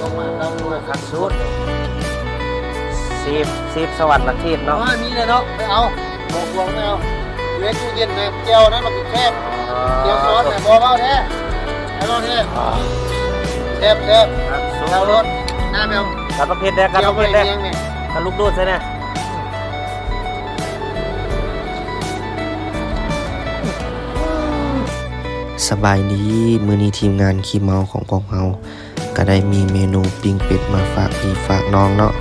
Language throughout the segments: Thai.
ลงมาเราขัดสุดซีบสวรรค์ละทีเนาะมีเลยเนาะไม่เอาบอกลงไม่เอาอยู่ในตู้เย็นเลยเจียวนั้นมันแคบเจียวซอสแต่บอกเอาแท้แล้วรถแท้แซ่บแล้วรถหน้าแมวขัดประเภทแรกขัดประเภทแรกขัดลูกดูดใช่ไหมสบายดีมื้อนี้ทีมงานขี้เมาของพวกเราก็ได้มีเมนูปิ้งเป็ดมาฝากพี่ฝากน้องเนาะ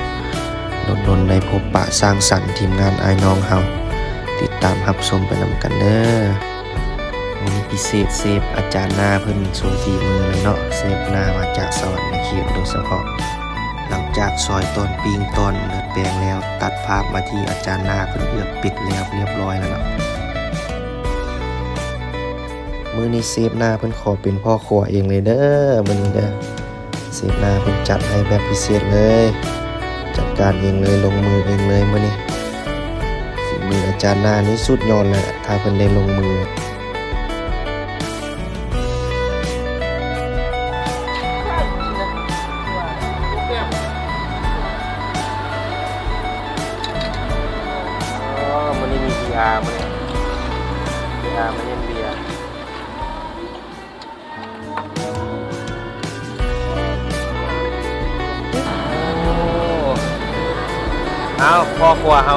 ดนได้พบปะสร้างสรรค์ทีมงานไอ้น้องเฮาติดตามรับชมไปนำกันเด้อมื้อนี้พิเศษเซฟอาจารย์หน้าเพิ่นทรงฝีมือเลยเนาะเซฟหน้ามาจากสวรรค์เขตโดยเฉพาะหลังจากซอยต้นปิ้งต้นเลือดแปลงแล้วตัดภาพมาที่อาจารย์หน้าเพิ่นเอือบปิดแล้วเรียบร้อยแล้วเนาะมื้อนี้เซฟหน้าเพิ่นขอเป็นพ่อครัวเองเลยเด้อมื้อนี้เด้อเซฟหน้าเพิ่นจัดให้แบบพิเศษเลยจัดการเองเลยลงมือเองเลยมื้อนี้ฝีมืออาจารย์หน้านี่สุดยอดเลยถ้าเพิ่นได้ลงมือมื้อนี้มีPRมื้อนี้ PR มันเล่นเบียร์เอาพ่อครัวเฮา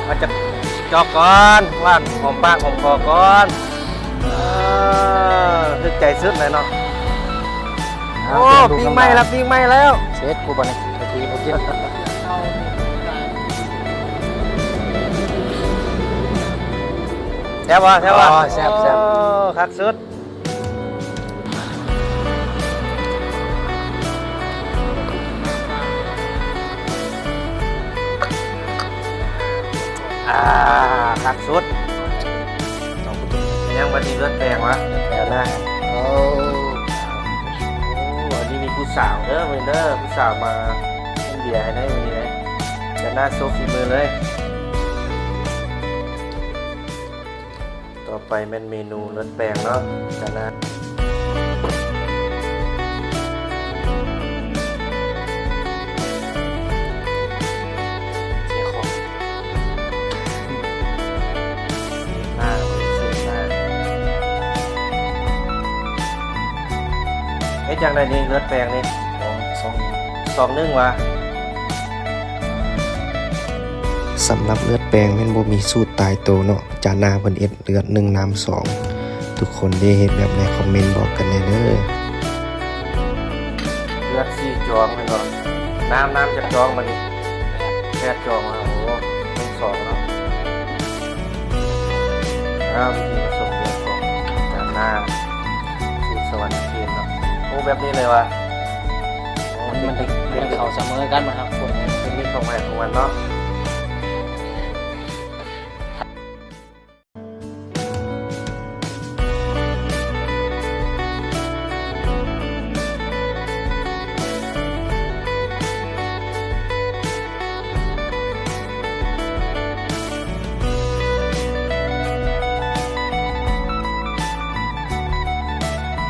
มาจะจอกก่อนว่านหอมปากหอมคอก่อนทึกใจสุดเลยเนาะโอ้ปิ้งไหม้แล้วปิ้งไหม้แล้วเช็ดกูบ่เนี่ยทีกูกินแซ่บวะแซ่บวะแซ่บคักสุดคักสุดยังวันนี้เลือดแปลงวะแปลงนะโอ้วันนี้มีผู้สาวเด้อเว้ยเด้อผู้สาวมาเล่นเบียร์ให้ได้วันนี้เลยจะน่าโซฟีมือเลยต่อไปเป็นเมนูเลือดแปลงเนาะจะน่าจังได้นี่เลือดแปลงนี่สองนึ่งวะสำหรับเลือดแปลงแม่นบ่มีสูตรตายตัวเนาะจานหน้าเพิ่นเอ็ดเลือด1น้ำ2ทุกคนได้เฮ็ดแบบในคอมเมนต์บอกกันแน่เด้อเลือด4จองแม่นบ่น้ำจะจองมาดิ8จองโอ้โห2เนาะวิธีผสมเลือดของจานหน้าสูตรสวรรค์เขตเนาะโอ้แบบนี้เลยวะมันเป็นเขาเสมอกันมาครับคนเป็นมิตรของใหม่ของมันเนาะ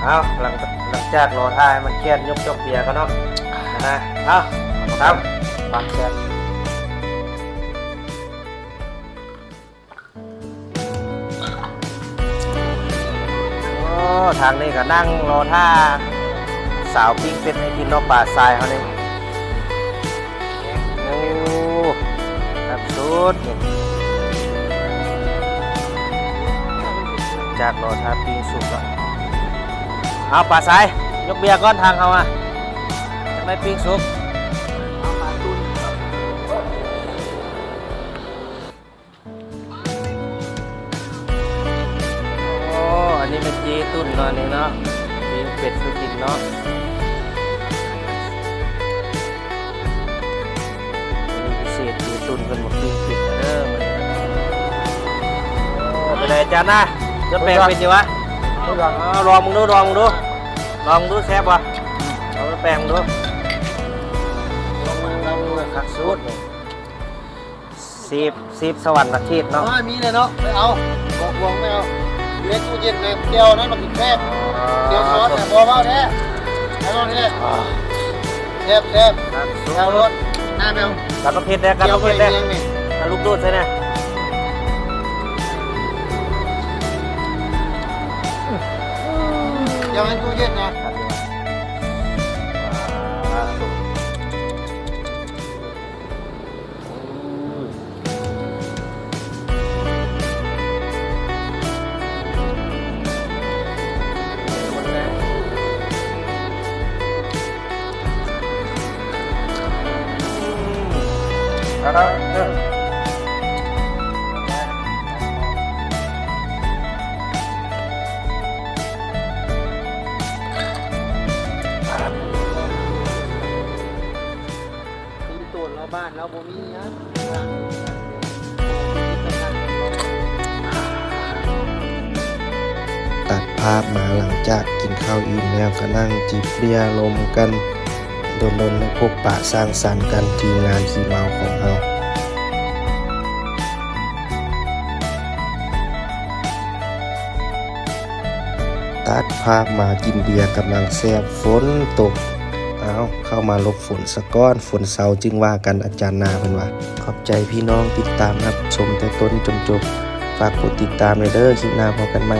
เอาหลังจากรอท่าให้มันเครียดยกเบียร์กันเนาะนะเอาทำฟังเสียงโอ้ทางนี้ก็นั่งรอท่าสาวปิ้งเป็ดให้กินนอกป่าทรายเขาเนี่ยโอ้ครับสุดจากรอท่าปิ้งสุกแล้วเอาป่าสายยกเบียร์ก้อนทางเขาอ่ะจะไม่ปิ้งสุกโอ้อันนี้เป็นจีตุ้นเนาะนี่เนาะปิ้งเป็ดสุกินเนาะอันนี้พิเศษจีตุ้นเป็นหมกปิ้งเป็ดเด้อมันเป็นไรจานนะจะแปลงเป็นยังวะลองมึงดูแซ่บวะเอาแปลงดูคักสุดซีบสวรรค์ละทีเนาะมีเลยเนาะไม่เอาบอกลงไม่เอาอยู่ในตู้เย็นเลยเจียวนั้นมันแคบเจียวซอสแต่บอกเอาแท้แล้วรถแท้ แซบแซบแถวรถหน้าแมว การประเภทแรกการ เกี่ย ป ว ระ ไป เภทแรก เลี้ยงนี่ การลูกโดดใช่ไหม เกี่ยวให้ตู้เย็นนะ ตีตูดเราบ้านเราบ่มีนะ ตัดภาพมาหลังจากกินข้าวอิ่มแล้วก็นั่งจิบเบียร์ลมกันโดนๆได้พบปะสร้างสรรค์กันทีมงานขี้เมาของเราตัดภาพมากินเบียร์กำลังแซ่บฝนตกเอาเข้ามาหลบฝนสะก้อนฝนเศร้าจึงว่ากันอาจารย์นาเป็นว่าขอบใจพี่น้องติดตามรับชมแต่ต้นจนจบฝากกดติดตามเลยเด้อคลิปหน้าพบกันใหม่